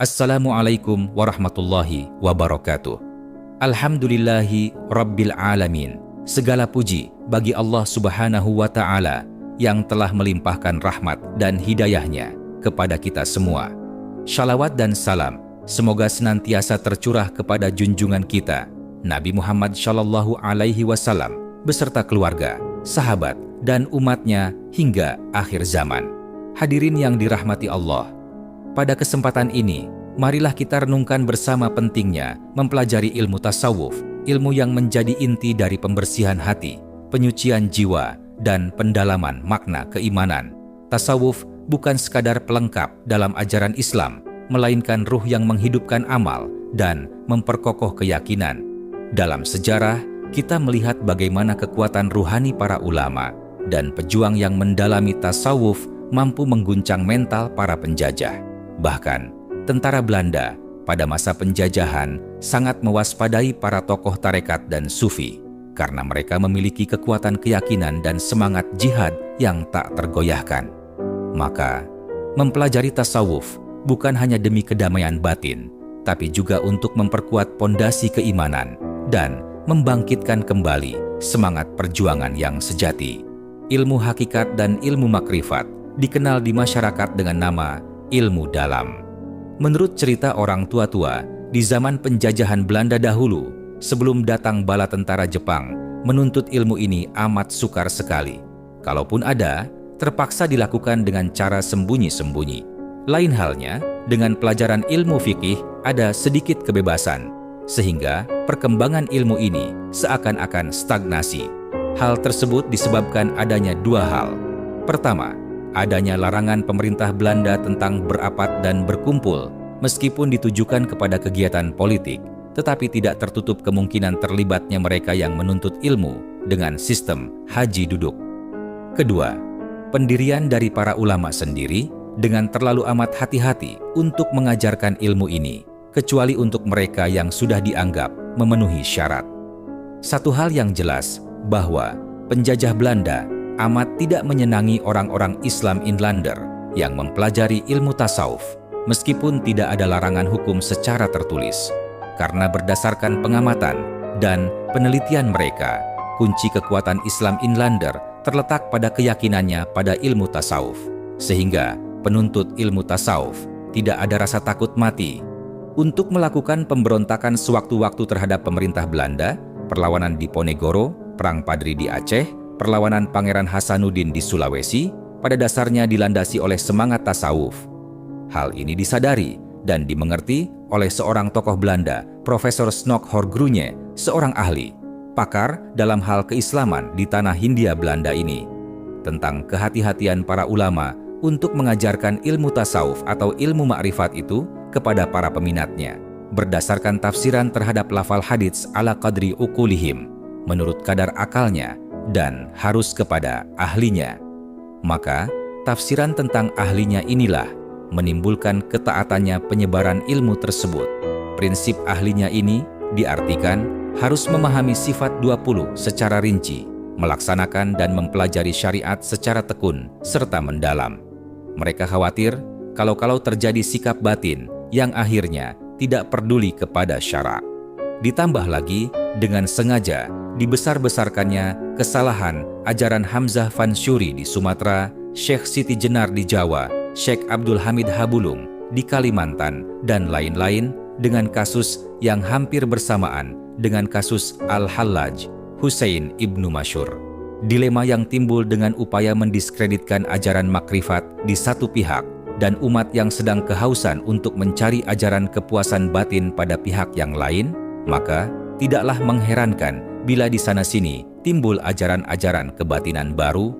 Assalamualaikum warahmatullahi wabarakatuh. Alhamdulillahi Rabbil Alamin. Segala puji bagi Allah Subhanahu wa Ta'ala yang telah melimpahkan rahmat dan hidayahnya kepada kita semua. Shalawat dan salam semoga senantiasa tercurah kepada junjungan kita Nabi Muhammad Shallallahu Alaihi Wasallam beserta keluarga, sahabat, dan umatnya hingga akhir zaman. Hadirin yang dirahmati Allah, pada kesempatan ini, marilah kita renungkan bersama pentingnya mempelajari ilmu tasawuf, ilmu yang menjadi inti dari pembersihan hati, penyucian jiwa, dan pendalaman makna keimanan. Tasawuf bukan sekadar pelengkap dalam ajaran Islam, melainkan ruh yang menghidupkan amal dan memperkokoh keyakinan. Dalam sejarah, kita melihat bagaimana kekuatan ruhani para ulama dan pejuang yang mendalami tasawuf mampu mengguncang mental para penjajah. Bahkan, tentara Belanda pada masa penjajahan sangat mewaspadai para tokoh tarekat dan sufi karena mereka memiliki kekuatan keyakinan dan semangat jihad yang tak tergoyahkan. Maka, mempelajari tasawuf bukan hanya demi kedamaian batin, tapi juga untuk memperkuat pondasi keimanan dan membangkitkan kembali semangat perjuangan yang sejati. Ilmu hakikat dan ilmu makrifat dikenal di masyarakat dengan nama ilmu dalam. Menurut cerita orang tua-tua, di zaman penjajahan Belanda dahulu, sebelum datang bala tentara Jepang, menuntut ilmu ini amat sukar sekali. Kalaupun ada, terpaksa dilakukan dengan cara sembunyi-sembunyi. Lain halnya, dengan pelajaran ilmu fikih ada sedikit kebebasan, sehingga perkembangan ilmu ini seakan-akan stagnasi. Hal tersebut disebabkan adanya dua hal. Pertama, adanya larangan pemerintah Belanda tentang berapat dan berkumpul, meskipun ditujukan kepada kegiatan politik, tetapi tidak tertutup kemungkinan terlibatnya mereka yang menuntut ilmu dengan sistem haji duduk. Kedua, pendirian dari para ulama sendiri dengan terlalu amat hati-hati untuk mengajarkan ilmu ini, kecuali untuk mereka yang sudah dianggap memenuhi syarat. Satu hal yang jelas, bahwa penjajah Belanda amat tidak menyenangi orang-orang Islam Inlander yang mempelajari ilmu tasawuf, meskipun tidak ada larangan hukum secara tertulis. Karena berdasarkan pengamatan dan penelitian mereka, kunci kekuatan Islam Inlander terletak pada keyakinannya pada ilmu tasawuf, sehingga penuntut ilmu tasawuf tidak ada rasa takut mati. Untuk melakukan pemberontakan sewaktu-waktu terhadap pemerintah Belanda, perlawanan di Ponegoro, Perang Padri di Aceh, perlawanan Pangeran Hasanuddin di Sulawesi, pada dasarnya dilandasi oleh semangat tasawuf. Hal ini disadari dan dimengerti oleh seorang tokoh Belanda, Profesor Snok Horgrunje, seorang ahli, pakar dalam hal keislaman di tanah Hindia Belanda ini, tentang kehati-hatian para ulama untuk mengajarkan ilmu tasawuf atau ilmu makrifat itu kepada para peminatnya, berdasarkan tafsiran terhadap lafal hadits ala qadri uqulihim, menurut kadar akalnya, dan harus kepada ahlinya. Maka, tafsiran tentang ahlinya inilah menimbulkan ketaatannya penyebaran ilmu tersebut. Prinsip ahlinya ini diartikan harus memahami sifat 20 secara rinci, melaksanakan dan mempelajari syariat secara tekun serta mendalam. Mereka khawatir kalau terjadi sikap batin yang akhirnya tidak peduli kepada syara'. Ditambah lagi dengan sengaja dibesar-besarkannya kesalahan ajaran Hamzah Fansuri di Sumatera, Syekh Siti Jenar di Jawa, Syekh Abdul Hamid Habulung di Kalimantan, dan lain-lain, dengan kasus yang hampir bersamaan dengan kasus Al-Hallaj, Husain Ibnu Masyur. Dilema yang timbul dengan upaya mendiskreditkan ajaran makrifat di satu pihak dan umat yang sedang kehausan untuk mencari ajaran kepuasan batin pada pihak yang lain, maka tidaklah mengherankan bila di sana-sini timbul ajaran-ajaran kebatinan baru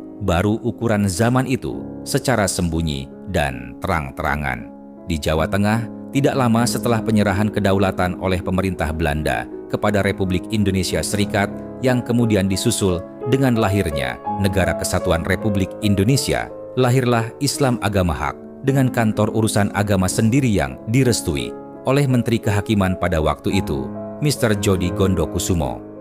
ukuran zaman itu secara sembunyi dan terang-terangan. Di Jawa Tengah, tidak lama setelah penyerahan kedaulatan oleh pemerintah Belanda kepada Republik Indonesia Serikat yang kemudian disusul dengan lahirnya Negara Kesatuan Republik Indonesia, lahirlah Islam Agama Hak dengan kantor urusan agama sendiri yang direstui oleh Menteri Kehakiman pada waktu itu, Mr. Jody Gondokusumo.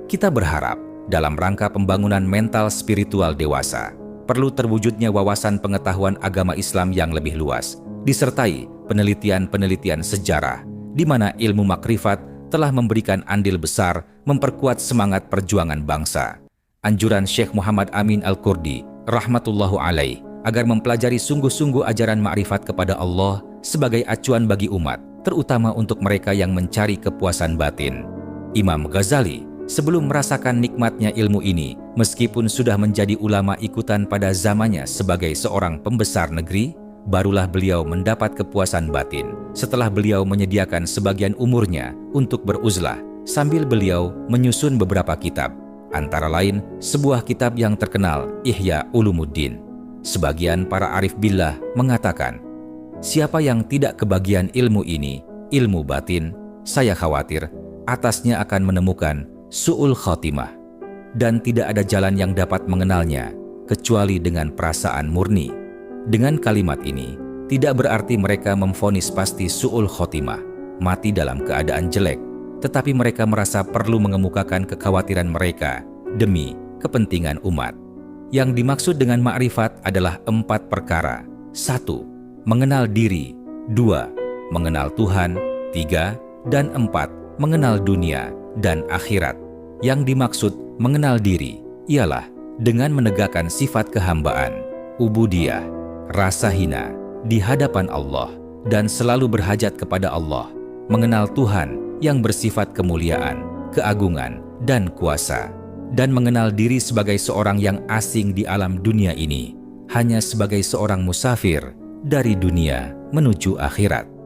Kita berharap dalam rangka pembangunan mental spiritual dewasa, perlu terwujudnya wawasan pengetahuan agama Islam yang lebih luas, disertai penelitian-penelitian sejarah, di mana ilmu makrifat telah memberikan andil besar memperkuat semangat perjuangan bangsa. Anjuran Syekh Muhammad Amin Al-Qurdi, rahmatullahu alaih, agar mempelajari sungguh-sungguh ajaran makrifat kepada Allah sebagai acuan bagi umat, terutama untuk mereka yang mencari kepuasan batin. Imam Ghazali sebelum merasakan nikmatnya ilmu ini, meskipun sudah menjadi ulama ikutan pada zamannya sebagai seorang pembesar negeri, barulah beliau mendapat kepuasan batin setelah beliau menyediakan sebagian umurnya untuk beruzlah sambil beliau menyusun beberapa kitab, antara lain sebuah kitab yang terkenal, Ihya Ulumuddin. Sebagian para arif billah mengatakan, siapa yang tidak kebagian ilmu ini, ilmu batin, saya khawatir atasnya akan menemukan su'ul khotimah, dan tidak ada jalan yang dapat mengenalnya kecuali dengan perasaan murni. Dengan kalimat ini, tidak berarti mereka memvonis pasti su'ul khotimah, mati dalam keadaan jelek, tetapi mereka merasa perlu mengemukakan kekhawatiran mereka demi kepentingan umat. Yang dimaksud dengan makrifat adalah 4 perkara. 1. Mengenal diri. 2. Mengenal Tuhan. 3. Dan 4. Mengenal dunia dan akhirat. Yang dimaksud mengenal diri ialah dengan menegakkan sifat kehambaan, ubudiyah, rasa hina di hadapan Allah dan selalu berhajat kepada Allah, mengenal Tuhan yang bersifat kemuliaan, keagungan, dan kuasa, dan mengenal diri sebagai seorang yang asing di alam dunia ini, hanya sebagai seorang musafir dari dunia menuju akhirat.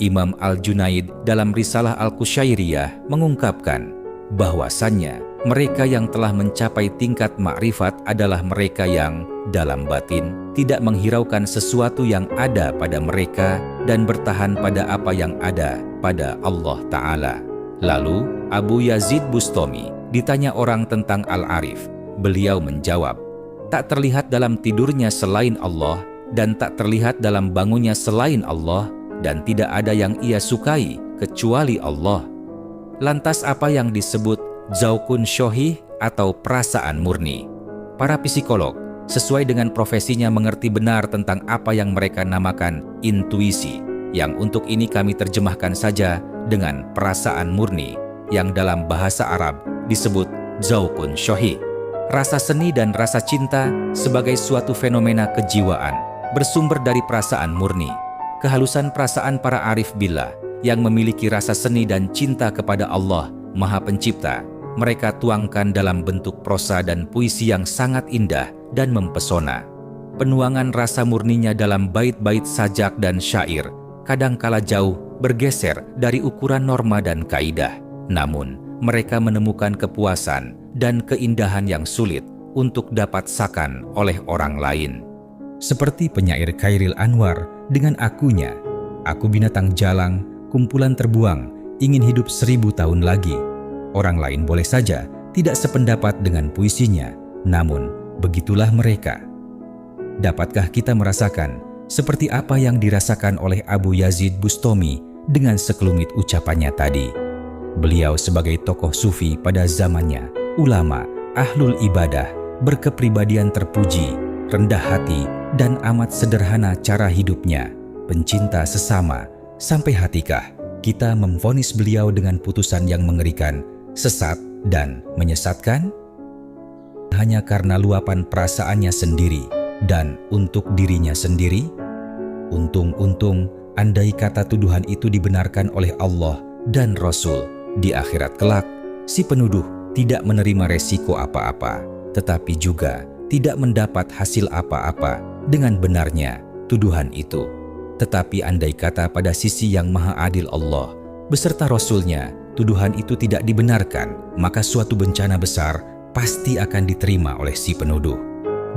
Imam Al-Junaid dalam Risalah Al-Qusyairiyah mengungkapkan bahwasannya mereka yang telah mencapai tingkat makrifat adalah mereka yang dalam batin tidak menghiraukan sesuatu yang ada pada mereka dan bertahan pada apa yang ada pada Allah Ta'ala. Lalu Abu Yazid Bustami ditanya orang tentang Al-Arif. Beliau menjawab, tak terlihat dalam tidurnya selain Allah dan tak terlihat dalam bangunnya selain Allah, dan tidak ada yang ia sukai kecuali Allah. Lantas apa yang disebut zaukun syuhih atau perasaan murni? Para psikolog sesuai dengan profesinya mengerti benar tentang apa yang mereka namakan intuisi, yang untuk ini kami terjemahkan saja dengan perasaan murni, yang dalam bahasa Arab disebut zaukun syuhih. Rasa seni dan rasa cinta sebagai suatu fenomena kejiwaan bersumber dari perasaan murni. Kehalusan perasaan para arif billah yang memiliki rasa seni dan cinta kepada Allah Maha Pencipta, mereka tuangkan dalam bentuk prosa dan puisi yang sangat indah dan mempesona. Penuangan rasa murninya dalam bait-bait sajak dan syair kadangkala jauh bergeser dari ukuran norma dan kaidah. Namun, mereka menemukan kepuasan dan keindahan yang sulit untuk dapat sakan oleh orang lain. Seperti penyair Khairil Anwar dengan akunya, aku binatang jalang, kumpulan terbuang, ingin hidup 1000 tahun lagi. Orang lain boleh saja tidak sependapat dengan puisinya, namun begitulah mereka. Dapatkah kita merasakan seperti apa yang dirasakan oleh Abu Yazid Bustami dengan sekelumit ucapannya tadi? Beliau sebagai tokoh sufi pada zamannya, ulama, ahlul ibadah, berkepribadian terpuji, rendah hati, dan amat sederhana cara hidupnya, pencinta sesama. Sampai hatikah kita memvonis beliau dengan putusan yang mengerikan, sesat dan menyesatkan? Hanya karena luapan perasaannya sendiri dan untuk dirinya sendiri? Untung-untung andai kata tuduhan itu dibenarkan oleh Allah dan Rasul, di akhirat kelak si penuduh tidak menerima resiko apa-apa, tetapi juga tidak mendapat hasil apa-apa dengan benarnya tuduhan itu. Tetapi andai kata pada sisi yang maha adil Allah beserta Rasulnya tuduhan itu tidak dibenarkan, maka suatu bencana besar pasti akan diterima oleh si penuduh.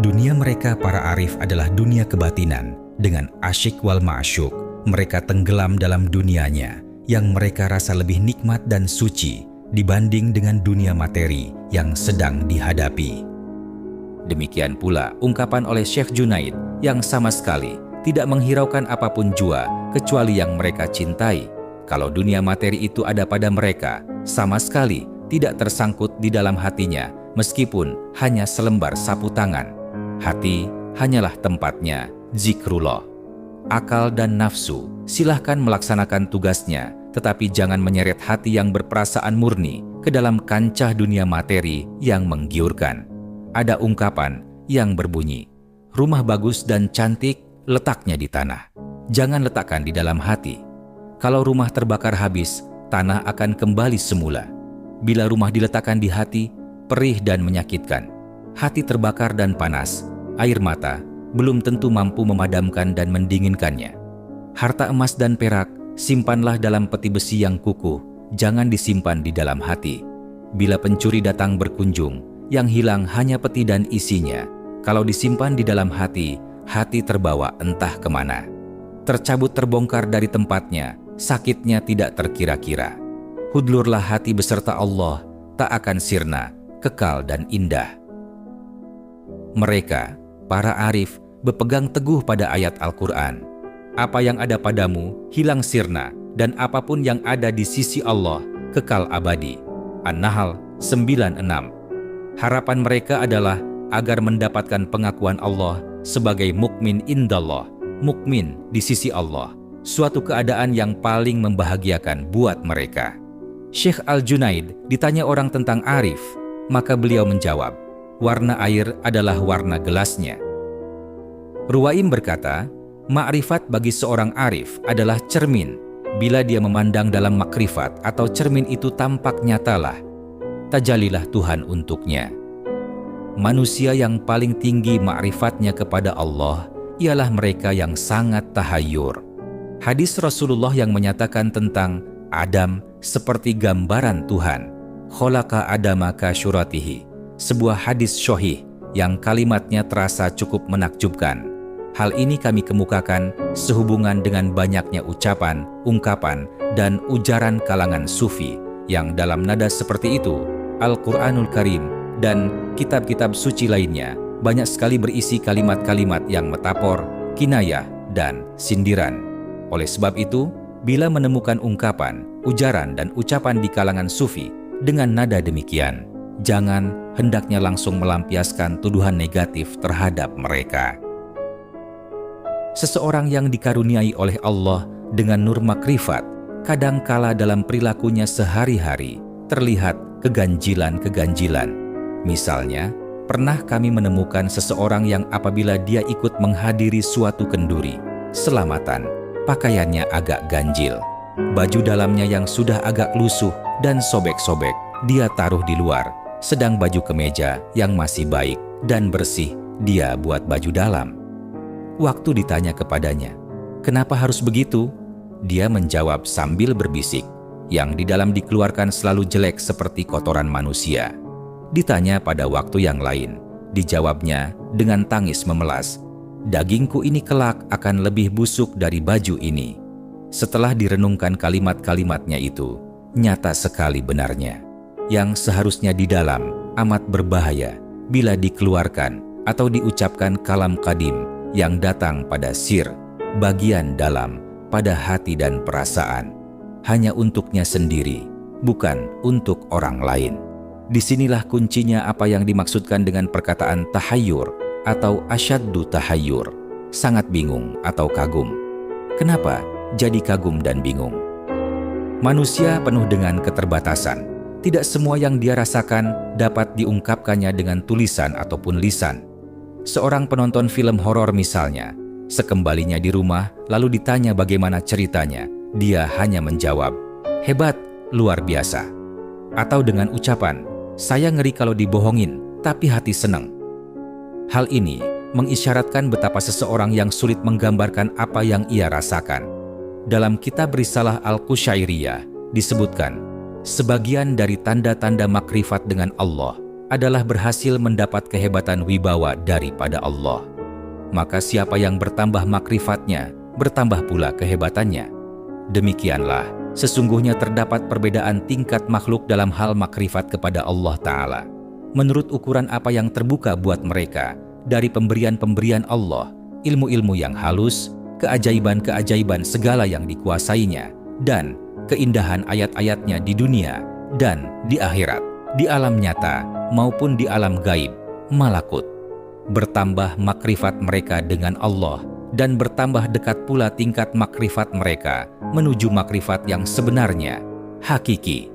Dunia mereka para arif adalah dunia kebatinan dengan asyik wal ma'asyuk. Mereka tenggelam dalam dunianya yang mereka rasa lebih nikmat dan suci dibanding dengan dunia materi yang sedang dihadapi. Demikian pula ungkapan oleh Syekh Junaid yang sama sekali tidak menghiraukan apapun jua kecuali yang mereka cintai. Kalau dunia materi itu ada pada mereka, sama sekali tidak tersangkut di dalam hatinya meskipun hanya selembar sapu tangan. Hati hanyalah tempatnya zikrullah. akal dan nafsu, silahkan melaksanakan tugasnya, tetapi jangan menyeret hati yang berperasaan murni ke dalam kancah dunia materi yang menggiurkan. Ada ungkapan yang berbunyi, rumah bagus dan cantik letaknya di tanah. Jangan letakkan di dalam hati. Kalau rumah terbakar habis, tanah akan kembali semula. Bila rumah diletakkan di hati, perih dan menyakitkan. Hati terbakar dan panas, air mata belum tentu mampu memadamkan dan mendinginkannya. Harta emas dan perak simpanlah dalam peti besi yang kukuh, jangan disimpan di dalam hati. Bila pencuri datang berkunjung, yang hilang hanya peti dan isinya. Kalau disimpan di dalam hati, hati terbawa entah kemana. Tercabut terbongkar dari tempatnya, sakitnya tidak terkira-kira. Hudlurlah hati beserta Allah, tak akan sirna, kekal dan indah. Mereka, para arif, berpegang teguh pada ayat Al-Quran. Apa yang ada padamu hilang sirna, dan apapun yang ada di sisi Allah kekal abadi. An-Nahl 96. Harapan mereka adalah agar mendapatkan pengakuan Allah sebagai mukmin indallah, mukmin di sisi Allah, suatu keadaan yang paling membahagiakan buat mereka. Syekh Al-Junaid ditanya orang tentang arif, maka beliau menjawab, warna air adalah warna gelasnya. Ruwaim berkata, ma'rifat bagi seorang arif adalah cermin. Bila dia memandang dalam makrifat atau cermin itu tampak nyatalah, tajalilah Tuhan untuknya. Manusia yang paling tinggi ma'rifatnya kepada Allah ialah mereka yang sangat tahayyur. Hadis Rasulullah yang menyatakan tentang Adam seperti gambaran Tuhan, khalaqa Adama ka syuratihi, sebuah hadis syahih yang kalimatnya terasa cukup menakjubkan. Hal ini kami kemukakan sehubungan dengan banyaknya ucapan, ungkapan, dan ujaran kalangan sufi yang dalam nada seperti itu, Al-Quranul Karim dan kitab-kitab suci lainnya banyak sekali berisi kalimat-kalimat yang metafor, kinayah, dan sindiran. Oleh sebab itu, bila menemukan ungkapan, ujaran, dan ucapan di kalangan sufi dengan nada demikian, jangan hendaknya langsung melampiaskan tuduhan negatif terhadap mereka. Seseorang yang dikaruniai oleh Allah dengan nur makrifat, kadangkala dalam perilakunya sehari-hari terlihat keganjilan-keganjilan. Misalnya, pernah kami menemukan seseorang yang apabila dia ikut menghadiri suatu kenduri, selamatan, pakaiannya agak ganjil. Baju dalamnya yang sudah agak lusuh dan sobek-sobek, dia taruh di luar, sedang baju kemeja yang masih baik dan bersih, dia buat baju dalam. Waktu ditanya kepadanya, kenapa harus begitu? Dia menjawab sambil berbisik, yang di dalam dikeluarkan selalu jelek seperti kotoran manusia. Ditanya pada waktu yang lain, dijawabnya dengan tangis memelas, dagingku ini kelak akan lebih busuk dari baju ini. Setelah direnungkan kalimat-kalimatnya itu, nyata sekali benarnya. Yang seharusnya di dalam amat berbahaya bila dikeluarkan atau diucapkan kalam kadim yang datang pada sir, bagian dalam, pada hati dan perasaan, hanya untuknya sendiri, bukan untuk orang lain. Disinilah kuncinya apa yang dimaksudkan dengan perkataan tahayyur atau asyaddu tahayyur, sangat bingung atau kagum. Kenapa jadi kagum dan bingung? Manusia penuh dengan keterbatasan. Tidak semua yang dia rasakan dapat diungkapkannya dengan tulisan ataupun lisan. Seorang penonton film horor misalnya, sekembalinya di rumah lalu ditanya bagaimana ceritanya, dia hanya menjawab, hebat, luar biasa. Atau dengan ucapan, saya ngeri kalau dibohongin, tapi hati senang. Hal ini mengisyaratkan betapa seseorang yang sulit menggambarkan apa yang ia rasakan. Dalam kitab Risalah Al-Qusyairiyah disebutkan, sebagian dari tanda-tanda makrifat dengan Allah adalah berhasil mendapat kehebatan wibawa daripada Allah. Maka siapa yang bertambah makrifatnya, bertambah pula kehebatannya. Demikianlah, sesungguhnya terdapat perbedaan tingkat makhluk dalam hal makrifat kepada Allah Ta'ala. Menurut ukuran apa yang terbuka buat mereka, dari pemberian-pemberian Allah, ilmu-ilmu yang halus, keajaiban-keajaiban segala yang dikuasainya, dan keindahan ayat-ayatnya di dunia dan di akhirat, di alam nyata maupun di alam gaib, malakut. Bertambah makrifat mereka dengan Allah dan bertambah dekat pula tingkat makrifat mereka menuju makrifat yang sebenarnya, hakiki.